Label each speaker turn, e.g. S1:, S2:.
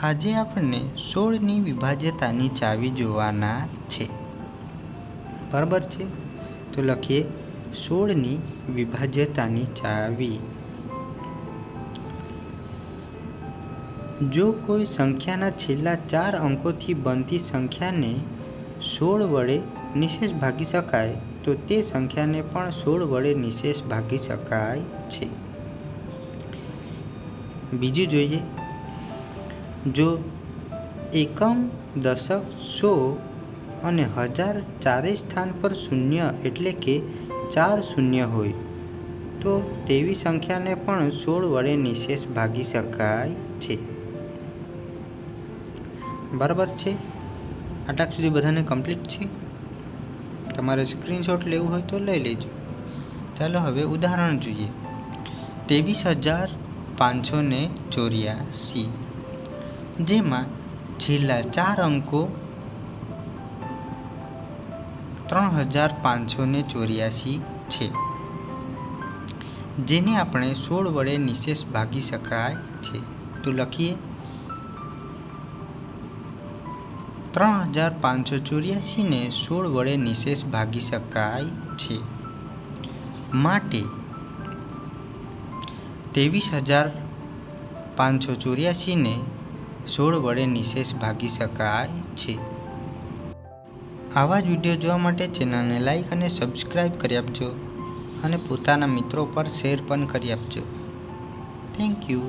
S1: આજે આપણને 16ની વિભાજ્યતાની ચાવી જોવાના છે. બરાબર છે, તો લખીએ 16ની વિભાજ્યતાની ચાવી. જો કોઈ સંખ્યાના છેલ્લા 4 અંકોથી બનતી સંખ્યાને 16 વડે નિશેષ ભાગી શકાય તો તે સંખ્યાને પણ 16 વડે નિશેષ ભાગી શકાય છે. બીજું જોઈએ, જો એકમ, દશક, સો અને હજાર ચારેય સ્થાન પર શૂન્ય એટલે કે 4 શૂન્ય હોય તો તેવી સંખ્યાને પણ 16 વડે નિશેષ ભાગી શકાય છે. બરાબર છે, આટલા સુધી બધાને કમ્પ્લીટ છે. તમારે સ્ક્રીનશોટ લેવું હોય તો લઈ લેજો. ચાલો હવે ઉદાહરણ જોઈએ. 23,584 જેમાં છેલ્લા 4 અંકો 3,584 છે, જેને આપણે 16 વડે નિશેષ ભાગી શકાય છે. તો લખીએ 3,584 ને 16 વડે નિશેષ ભાગી શકાય છે. માટે 23,584 ને 16 વડે નિશેષ ભાગી શકાય છે. આવા જ વિડીયો જોવા માટે ચેનલને લાઈક અને સબસ્ક્રાઈબ કરી આપજો અને પોતાના મિત્રો પર શેર પણ કરી આપજો. Thank you.